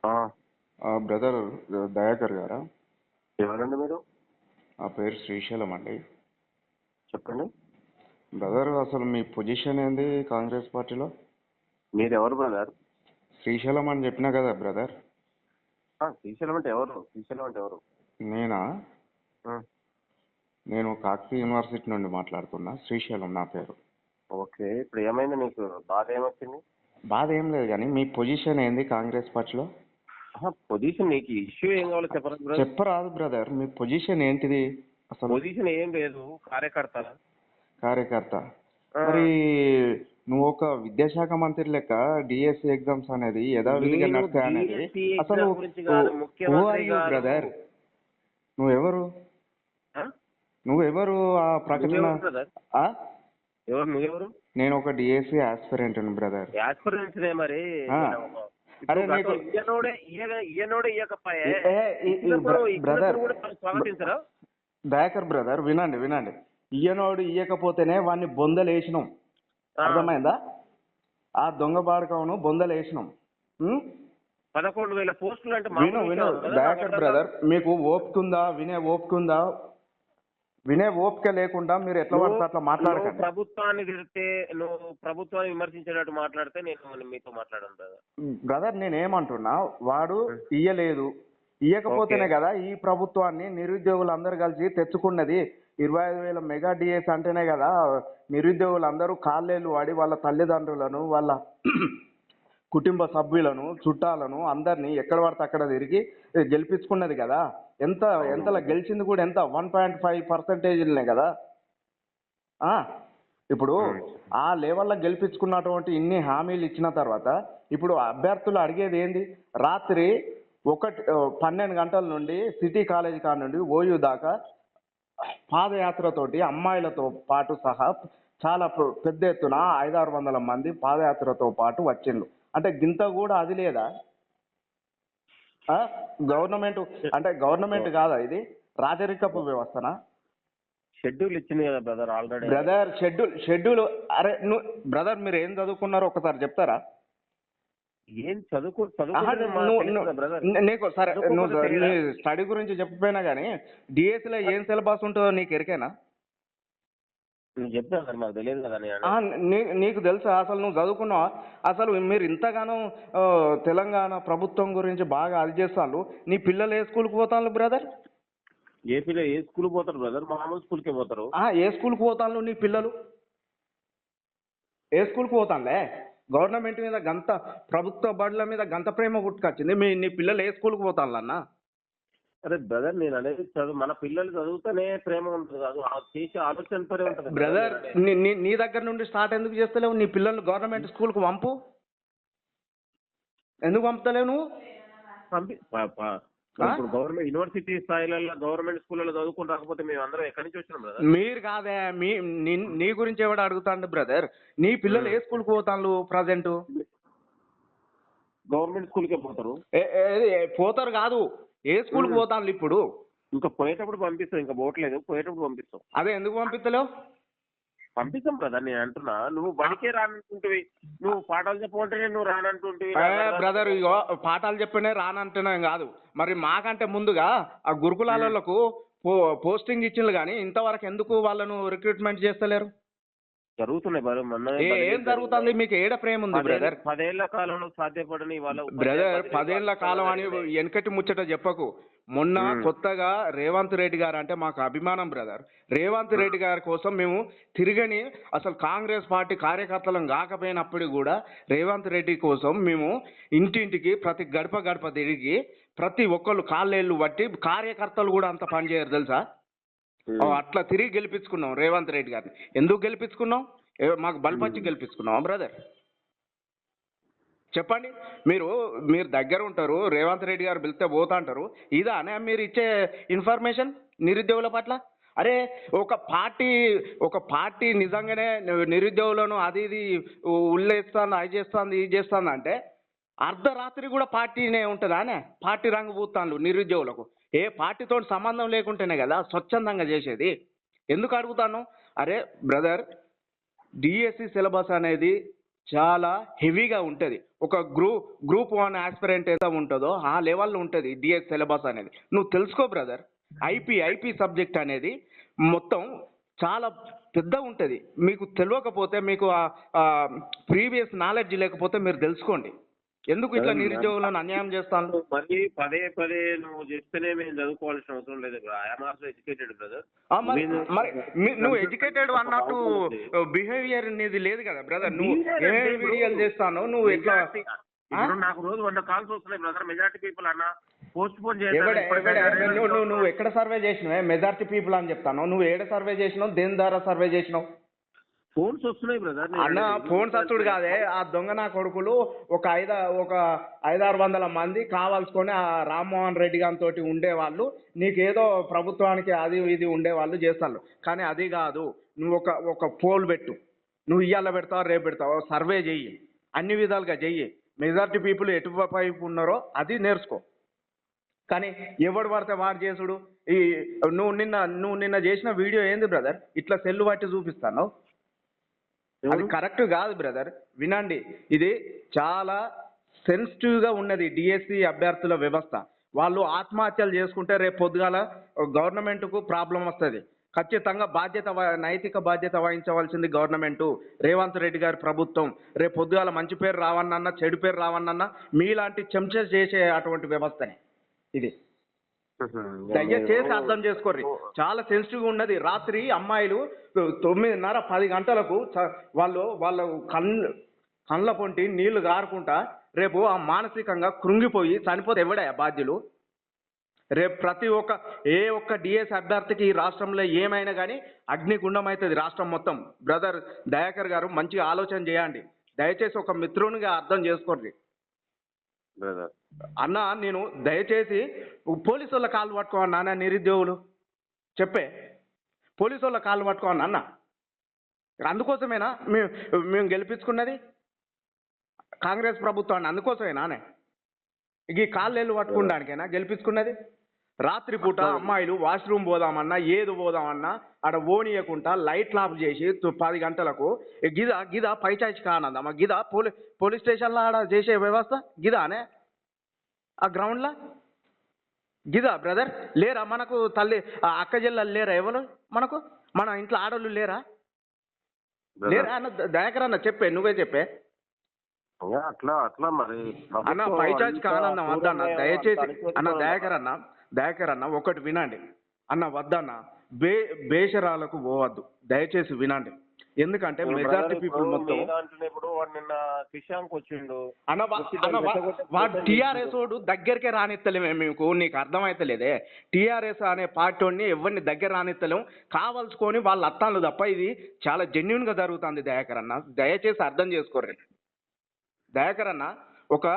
ఆ, బ్రదర్ దయాకర్ గారా? ఎవరండి మీరు? ఆ పేరు శ్రీశైలం అండి. చెప్పండి. బ్రదర్, అసలు మీ పొజిషన్ ఏంది కాంగ్రెస్ పార్టీలో? మీరు ఎవరు బ్రదర్? శ్రీశైలం అని చెప్పినా కదా బ్రదర్. శ్రీశైలం అంటే ఎవరు? శ్రీశైలం అంటే ఎవరు? నేనా? ఆ, నేను కాకతీయ యూనివర్సిటీ నుండి మాట్లాడుతున్నా. శ్రీశైలం నా పేరు. ఓకే, ఇప్పుడు ఏమైంది నీకు? బాధ ఏమొచ్చింది? బాధ ఏం లేదు, కానీ మీ పొజిషన్ ఏంది కాంగ్రెస్ పార్టీలో? పొజిషన్ నీకు ఇష్యూ ఏం కావాలో చెప్పరా బ్రదర్? చెప్పరాదు బ్రదర్, మీ పొజిషన్ ఏంటిది అసలు? పొజిషన్ ఏం లేదు, కార్యకర్త. కార్యకర్త. ఆ, మరి నువ్వు ఒక విద్యాశాఖ మంత్రి లెక్క డిఎస్సి ఎగ్జామ్స్ అనేది యథావిధిగా నేను నడుస్తాయి అనేది DSC అసలు ఎగ్జామ్ గురించి కాదు, హూ ముఖ్యమంత్రి ఆర్ యూ గారు. బ్రదర్? నువ్వెవరు? ఆ? నువ్వెవరు ఆ ప్రకటన? నువ్వెవరు బ్రదర్? ఆ? నువ్వెవరు? నేను ఒక డిఎస్సి ఆస్పిరెంట్ బ్రదర్. యాస్పిరెన్స్ మరి. ఆ. అరే నీకు ఈయనోడే ఇయ్యకపోయే బ్రదర్, కూడా స్వాగతించరా? దయాకర్ బ్రదర్, వినండి వినండి. ఇయ్యనోడు ఇయ్యకపోతేనే వాడిని బొందలేసినాం. అర్థమైందా? ఆ దొంగ బాడకవును బొందలేసినాం. ఉం? 11,000 పోస్టులు అంటే విను విను దయాకర్ బ్రదర్, మీకు ఓపుకుందా? వినే ఓపిక లేకుండా మీరు ఎట్లా పడితే అట్లా మాట్లాడకండి. ప్రభుత్వాన్ని తిడితే, నువ్వు ప్రభుత్వాన్ని విమర్శించేటట్టు మాట్లాడితే నేను మీతో మాట్లాడను బ్రదర్. బ్రదర్, నేనేమంటున్నా, వాడు ఇయ్యలేదు, ఇయ్యకపోతేనే కదా ఈ ప్రభుత్వాన్ని నిరుద్యోగులందరూ కలిసి తెచ్చుకున్నది. 25,000 మెగా డిఎస్ అంటేనే కదా నిరుద్యోగులందరూ కాళ్ళేళ్ళు వాడి వాళ్ళ తల్లిదండ్రులను, వాళ్ళ కుటుంబ సభ్యులను, చుట్టాలను అందరినీ ఎక్కడ పడితే అక్కడ తిరిగి గెలిపించుకున్నది కదా. ఎంతలా గెలిచింది కూడా ఎంత? 1.5% కదా. ఇప్పుడు ఆ లెవెల్లో గెలిపించుకున్నటువంటి ఇన్ని హామీలు ఇచ్చిన తర్వాత ఇప్పుడు అభ్యర్థులు అడిగేది ఏంది? రాత్రి 12 గంటల నుండి సిటీ కాలేజీ కాడ నుండి ఓయూ దాకా పాదయాత్రతోటి అమ్మాయిలతో పాటు సహా చాలా పెద్ద ఎత్తున 500-600 మంది పాదయాత్రతో పాటు వచ్చిండ్రు. అంటే గింత కూడా అది లేదా? గవర్నమెంట్ అంటే గవర్నమెంట్ కాదా ఇది? రాజరికపు వ్యవస్థనా? షెడ్యూల్ ఇచ్చింది కదా బ్రదర్ ఆల్రెడీ. బ్రదర్, షెడ్యూల్ అరే నువ్వు బ్రదర్, మీరు ఏం చదువుకున్నారో ఒకసారి చెప్తారా? ఏం నీకు సరే, నువ్వు నీ స్టడీ గురించి చెప్పిపోయినా కానీ డిఎస్సిలో ఏం సిలబస్ ఉంటుందో నీకు ఎరికేనా? చెప్తాను సార్, మాకు తెలియదు కదా. నీకు తెలుసా? అసలు నువ్వు చదువుకున్నావా? అసలు మీరు ఇంతగానో తెలంగాణ ప్రభుత్వం గురించి బాగా అది చేస్తాను. నీ పిల్లలు ఏ స్కూల్కి పోతాను బ్రదర్? ఏపీలో ఏ స్కూల్ పోతారు బ్రదర్? మామూలు స్కూల్కే పోతారు. ఏ స్కూల్కి పోతాను నీ పిల్లలు? ఏ స్కూల్కి పోతానులే? గవర్నమెంట్ మీద గంత, ప్రభుత్వ బడుల మీద గంత ప్రేమ గుర్తుకొచ్చింది. నీ పిల్లలు ఏ స్కూల్కి పోతాను అన్న? అరే బ్రదర్, నేను అనేది చదువు, మన పిల్లలు చదువుతూనే ప్రేమ ఉంటుంది కాదు, చేసే ఆలోచనతోనే ఉంటుంది బ్రదర్. నీ దగ్గర నుండి స్టార్ట్ ఎందుకు చేస్తలేవు? నీ పిల్లల్ని గవర్నమెంట్ స్కూల్కి పంపు. ఎందుకు పంపుతలేవు నువ్వు? ఇప్పుడు గవర్నమెంట్ యూనివర్సిటీ స్థాయిలలో గవర్నమెంట్ స్కూళ్ళలో చదువుకుని రాకపోతే మేము అందరం ఎక్కడి నుంచి వచ్చినాం బ్రదర్? మీరు కాదే, నీ గురించి ఎవడు అడుగుతాండు బ్రదర్? నీ పిల్లలు ఏ స్కూల్కి పోతాను ప్రజెంట్? గవర్నమెంట్ స్కూల్కే పోతారు. పోతారు కాదు, ఏ స్కూల్కి పోతాను ఇప్పుడు? ఇంకా పోయేటప్పుడు పంపిస్తాం, ఇంకా పోవట్లేదు, పోయేటప్పుడు పంపిస్తాం. అదే ఎందుకు పంపిస్తలేవు? పంపిస్తాం బ్రదర్, నేను అంటున్నా. నువ్వు బడికే రానంటుంటివి, నువ్వు పాఠాలు చెప్పమంటేనే నువ్వు రానంటుంటివి. బ్రదర్, ఇగో పాఠాలు చెప్పనే రానంటున్నాం కాదు, మరి మాకంటే ముందుగా ఆ గురుకులాలకు పోస్టింగ్ ఇచ్చిండ్రు కానీ ఇంతవరకు ఎందుకు వాళ్ళను రిక్రూట్మెంట్ చేస్తలేరు? జరుగుతున్నాయి. ఏం జరుగుతుంది? మీకు ఏడ ప్రేమ ఉంది బ్రదర్? 10 ఏళ్ల కాలంలో సాధ్యపడని వాళ్ళ బ్రదర్, 10 ఏళ్ల కాలం అని వెనకటి ముచ్చట చెప్పకు. మొన్న కొత్తగా రేవంత్ రెడ్డి గారు అంటే మాకు అభిమానం బ్రదర్. రేవంత్ రెడ్డి గారి కోసం మేము తిరగని, అసలు కాంగ్రెస్ పార్టీ కార్యకర్తలం కాకపోయినప్పుడు కూడా రేవంత్ రెడ్డి కోసం మేము ఇంటింటికి ప్రతి గడప గడప తిరిగి ప్రతి ఒక్కళ్ళు కాళ్ళేళ్ళు బట్టి, కార్యకర్తలు కూడా అంత పనిచేయరు తెలుసా? అట్లా తిరిగి గెలిపించుకున్నాం రేవంత్ రెడ్డి గారిని. ఎందుకు గెలిపించుకున్నాం? మాకు బలపచ్చి గెలిపించుకున్నాం బ్రదర్? చెప్పండి. మీరు దగ్గర ఉంటారు, రేవంత్ రెడ్డి గారు పిలిస్తే పోతా అంటారు. ఇదానే మీరు ఇచ్చే ఇన్ఫర్మేషన్ నిరుద్యోగుల పట్ల? అరే ఒక పార్టీ నిజంగానే నిరుద్యోగులను అది ఇది ఉల్లేస్తాను, అది చేస్తుంది, ఇది చేస్తుంది అంటే అర్ధరాత్రి కూడా పార్టీనే ఉంటుందానే? పార్టీ రంగు పూస్తాను నిరుద్యోగులకు. ఏ పార్టీతో సంబంధం లేకుంటేనే కదా స్వచ్ఛందంగా చేసేది. ఎందుకు అడుగుతాను? అరే బ్రదర్, డిఎస్సి సిలబస్ అనేది చాలా హెవీగా ఉంటుంది. ఒక గ్రూప్ 1 ఆస్పిరెంట్ ఎంత ఉంటుందో ఆ లెవెల్లో ఉంటుంది డిఎస్ సిలబస్ అనేది. నువ్వు తెలుసుకో బ్రదర్. ఐపీ సబ్జెక్ట్ అనేది మొత్తం చాలా పెద్దగా ఉంటుంది. మీకు తెలియకపోతే, మీకు ప్రీవియస్ నాలెడ్జ్ లేకపోతే మీరు తెలుసుకోండి. ఎందుకు ఇట్లా నిరుద్యోగులను అన్యాయం చేస్తాను? మరి పదే పదే నువ్వు చెప్తేనే మేము చదువుకోవాల్సిన అవసరం లేదు. I'm also educated brother. మరి నువ్వు ఎడ్యుకేటెడ్ అన్నట్టు బిహేవియర్ అనేది లేదు కదా బ్రదర్. నువ్వు ఏ వీడియోలు చేస్తాను, నువ్వు ఎట్లా? ఇప్పుడు నాకు రోజు 100 కాల్స్ వస్తున్నాయి బ్రదర్. మెజారిటీ పీపుల్ అన్న పోస్ట్ పోన్ నువ్వు ఎక్కడ సర్వే చేసినావు? మెజారిటీ పీపుల్ అని చెప్తాను. నువ్వు ఏడ సర్వే చేసినావు? దేని ద్వారా సర్వే చేసినావు? ఫోన్స్ వస్తున్నాయి బ్రదర్. అన్న ఫోన్స్ వచ్చుడు కాదే, ఆ దొంగ నా కొడుకులు ఒక 500-600 మంది కావాల్సుకొని ఆ రామ్మోహన్ రెడ్డి గారి తోటి ఉండేవాళ్ళు, నీకేదో ప్రభుత్వానికి అది ఇది ఉండేవాళ్ళు చేస్తారు. కానీ అది కాదు. నువ్వు ఒక పోల్ పెట్టు. నువ్వు ఇవాళ పెడతావు, రేపు పెడతావు, సర్వే చెయ్యి, అన్ని విధాలుగా చెయ్యి. మెజారిటీ పీపుల్ ఎటువైపు ఉన్నారో అది నేర్చుకో. కానీ ఎవడు పడితే వాడు చేసుడు. నువ్వు నిన్న చేసిన వీడియో ఏంది బ్రదర్? ఇట్లా సెల్లు పట్టి చూపిస్తాను. అది కరెక్ట్ కాదు బ్రదర్. వినండి, ఇది చాలా సెన్సిటివ్గా ఉన్నది డిఎస్సి అభ్యర్థుల వ్యవస్థ. వాళ్ళు ఆత్మహత్యలు చేసుకుంటే రేపు పొద్దుగాల గవర్నమెంట్కు ప్రాబ్లం వస్తుంది. ఖచ్చితంగా నైతిక బాధ్యత వహించవలసింది గవర్నమెంటు, రేవంత్ రెడ్డి గారి ప్రభుత్వం. రేపు పొద్దుగాల మంచి పేరు రావన్నన్నా, చెడు పేరు రావన్నన్నా మీలాంటి చెంచా చేసే అటువంటి వ్యవస్థనే ఇది. దయచేసి అర్థం చేసుకోర్రి. చాలా సెన్సిటివ్గా ఉన్నది. రాత్రి అమ్మాయిలు 9:30-10 గంటలకు వాళ్ళ కళ్ళ పొంటి నీళ్లు గారుకుంటా రేపు ఆ మానసికంగా కృంగిపోయి చనిపోతే ఎవడా బాధ్యులు? రేపు ఏ ఒక్క డిఎస్ అభ్యర్థికి ఈ రాష్ట్రంలో ఏమైనా కానీ అగ్నిగుండం అవుతుంది రాష్ట్రం మొత్తం. బ్రదర్ దయాకర్ గారు మంచిగా ఆలోచన చేయండి. దయచేసి ఒక మిత్రునిగా అర్థం చేసుకోండి అన్న. నేను దయచేసి పోలీసు వాళ్ళ కాళ్ళు పట్టుకోమన్నా అన్న, నిరుద్యోగులు చెప్పే పోలీసు వాళ్ళ కాళ్ళు పట్టుకోమన్నా అన్న. అందుకోసమేనా మేము గెలిపించుకున్నది కాంగ్రెస్ ప్రభుత్వాన్ని? అందుకోసమేనా అనే ఈ కాళ్ళు పట్టుకోవడానికైనా గెలిపించుకున్నది? రాత్రిపూట అమ్మాయిలు వాష్రూమ్ పోదామన్నా, ఏది పోదామన్నా ఆడ ఓనియకుండా లైట్లు ఆఫ్ చేసి 10 గంటలకు గిదా పైచాచి కానందమ్మా. గిదా పోలీస్ స్టేషన్లో ఆడ చేసే వ్యవస్థ గిదానే? ఆ గ్రౌండ్లో గిదా బ్రదర్? లేరా మనకు తల్లి అక్క చెల్లెలు లేరా? ఎవరు మనకు? మన ఇంట్లో ఆడోళ్ళు లేరా? అన్న దయాకర్ అన్న చెప్పే, నువ్వే చెప్పే అట్లా మరి అన్న. పైచాచి కానందం వద్దన్న దయచేసి అన్న. దయాకర్ అన్న ఒకటి వినండి అన్న, వద్దన్న బేషరాలకు పోవద్దు దయచేసి వినండి. ఎందుకంటే మెజారిటీ పీపుల్ మొత్తం నిన్న కిషాంక్ వచ్చిండు అన్న, వాడు టీఆర్ఎస్ వాడు దగ్గరికే రానిత్తలేమే మీకు. నీకు అర్థమైతలేదే? టీఆర్ఎస్ అనే పార్టీ వాడిని ఎవరిని దగ్గర రానిత్తలేము, కావాల్సుకొని వాళ్ళ అత్తాలు తప్ప. ఇది చాలా జెన్యున్గా జరుగుతుంది దయాకర్ అన్న, దయచేసి అర్థం చేసుకోర్రి. దయాకర్ అన్న, ఒక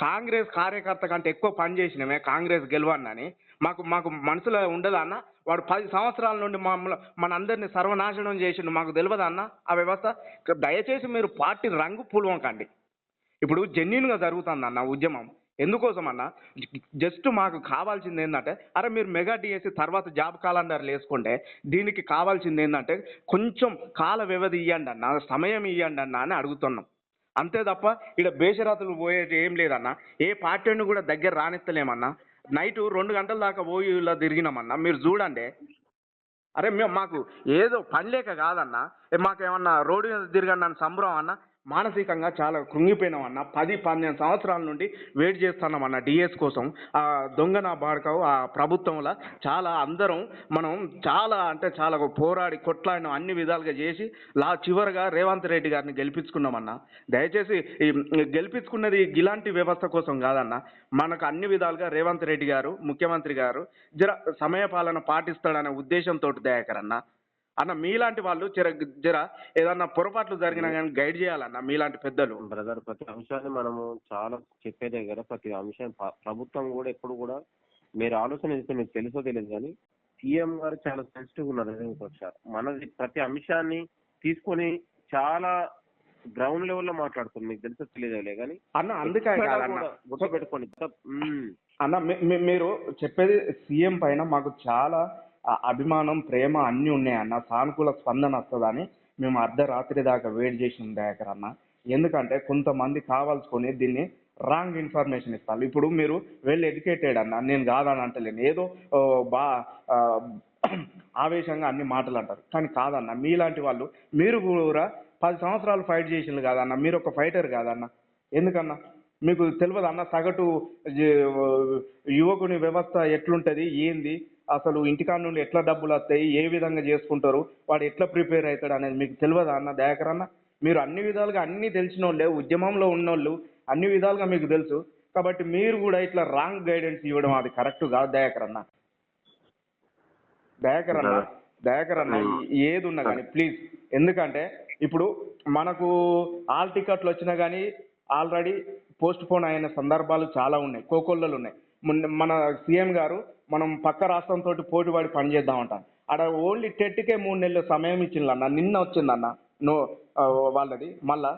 కాంగ్రెస్ కార్యకర్త కంటే ఎక్కువ పని చేసినమే కాంగ్రెస్ గెలవన్నని మాకు మనసులో ఉండదా అన్న? వాడు 10 సంవత్సరాల నుండి మనందరినీ సర్వనాశనం చేసిండు, మాకు తెలియదా అన్న ఆ వ్యవస్థ? దయచేసి మీరు పార్టీ రంగు పూలవంకండి. ఇప్పుడు జెన్యున్గా జరుగుతుంది అన్న ఉద్యమం. ఎందుకోసం అన్న? జస్ట్ మాకు కావాల్సింది ఏంటంటే, అరే మీరు మెగా డిఎస్సి తర్వాత జాబ్ క్యాలెండర్లు వేసుకుంటే దీనికి కావాల్సింది ఏంటంటే కొంచెం కాల వ్యవధి ఇవ్వండి అన్న, సమయం ఇవ్వండి అన్న అని అడుగుతున్నాం. అంతే తప్ప ఇక్కడ బేషరాతులు పోయేది ఏం లేదన్న. ఏ పార్టీని కూడా దగ్గర రానిస్తలేమన్నా. నైట్ 2 గంటల దాకా పోయి ఇలా తిరిగినామన్నా, మీరు చూడండి. అరే మాకు ఏదో పని లేక కాదన్నా, మాకేమన్నా రోడ్డు మీద తిరగండి అని సంబరం అన్న. మానసికంగా చాలా కృంగిపోయినాం అన్న. 10-12 సంవత్సరాల నుండి వెయిట్ చేస్తున్నాం అన్న డిఎస్ కోసం. ఆ దొంగ నా బాడకావు ఆ ప్రభుత్వంలో అందరం మనం చాలా పోరాడి కొట్లాడినాం, అన్ని విధాలుగా చేసి చివరిగా రేవంత్ రెడ్డి గారిని గెలిపించుకున్నామన్నా. దయచేసి గెలిపించుకున్నది ఇలాంటి వ్యవస్థ కోసం కాదన్న. మనకు అన్ని విధాలుగా రేవంత్ రెడ్డి గారు ముఖ్యమంత్రి గారు సమయపాలన పాటిస్తాడనే ఉద్దేశంతో దయాకర్ అన్న మీలాంటి వాళ్ళు జర ఏదన్నా పొరపాట్లు జరిగినా కానీ గైడ్ చేయాలన్న మీలాంటి పెద్దలు. బ్రదర్ ప్రతి అంశాన్ని మనము చాలా చెప్పే దగ్గర ప్రతి అంశం ప్రభుత్వం కూడా ఎప్పుడు కూడా మీరు ఆలోచన చేస్తే మీకు తెలుసో తెలియదు కానీ సీఎం గారు చాలా సెన్సిటివ్ ఉన్నారు. మనది ప్రతి అంశాన్ని తీసుకొని చాలా గ్రౌండ్ లెవెల్లో మాట్లాడుతుంది. మీకు తెలుసో తెలియదులే కానీ అన్న అందుకే గుర్తుపెట్టుకోండి అన్న. మీరు చెప్పేది సీఎం పైన మాకు చాలా అభిమానం, ప్రేమ అన్నీ ఉన్నాయన్న. సానుకూల స్పందన వస్తుందని మేము అర్ధరాత్రి దాకా వెయిట్ చేసిన దయాకర్ అన్న. ఎందుకంటే కొంతమంది కావాల్సుకొని దీన్ని రాంగ్ ఇన్ఫర్మేషన్ ఇస్తారు. ఇప్పుడు మీరు వెల్ ఎడ్యుకేటెడ్ అన్న, నేను కాదని అంటలేను, ఏదో ఓ, బా ఆ, ఆవేశంగా అన్ని మాటలు అంటారు, కానీ కాదన్న. మీలాంటి వాళ్ళు, మీరు కూడా 10 సంవత్సరాలు ఫైట్ చేసిండ్రు కాదన్న, మీరు ఒక ఫైటర్ కాదన్న. ఎందుకన్నా మీకు తెలియదు అన్న సగటు యువకుని వ్యవస్థ ఎట్లుంటది, ఏంది, అసలు ఇంటికాడ నుండి ఎట్లా డబ్బులు వస్తాయి, ఏ విధంగా చేసుకుంటారు, వాడు ఎట్లా ప్రిపేర్ అవుతాడు అనేది మీకు తెలియదా అన్న దయాకర్ అన్న? మీరు అన్ని విధాలుగా అన్ని తెలిసిన వాళ్ళే, ఉద్యమంలో ఉన్నోళ్ళు, అన్ని విధాలుగా మీకు తెలుసు. కాబట్టి మీరు కూడా ఇట్లా రాంగ్ గైడెన్స్ ఇవ్వడం అది కరెక్ట్ కాదు దయాకర్ అన్న. దయాకర్ అన్న, దయాకర్ అన్న, ఏది ఉన్నా కానీ ప్లీజ్, ఎందుకంటే ఇప్పుడు మనకు ఆల్ టికెట్లు వచ్చినా కానీ ఆల్రెడీ పోస్ట్ పోన్ అయిన సందర్భాలు చాలా ఉన్నాయి, కోకొల్లలు ఉన్నాయి. మన సీఎం గారు మనం పక్క రాష్ట్రంతో పోటీపడి పనిచేద్దామంటాను, ఆడ ఓన్లీ టెట్కే 3 నెలలు సమయం ఇచ్చిందన్న, నిన్న వచ్చిందన్న నో వాళ్ళది. మళ్ళా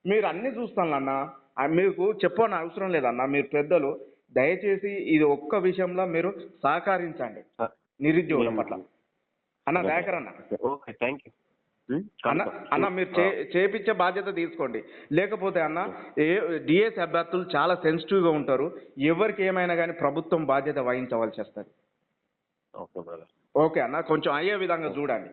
మీరు అన్ని చూస్తానన్న, మీకు చెప్పని అవసరం లేదన్న, మీరు పెద్దలు, దయచేసి ఇది ఒక్క విషయంలో మీరు సహకరించండి నిరుద్యోగుల పట్ల అన్న. దయాకర్ అన్న, ఓకే, థ్యాంక్ యూ అన్న మీరు చేపించే బాధ్యత తీసుకోండి. లేకపోతే అన్న, డిఎస్ అభ్యర్థులు చాలా సెన్సిటివ్గా ఉంటారు, ఎవరికి ఏమైనా కానీ ప్రభుత్వం బాధ్యత వహించవలసి వస్తుంది. ఓకే అన్న, కొంచెం అయ్యే విధంగా చూడండి.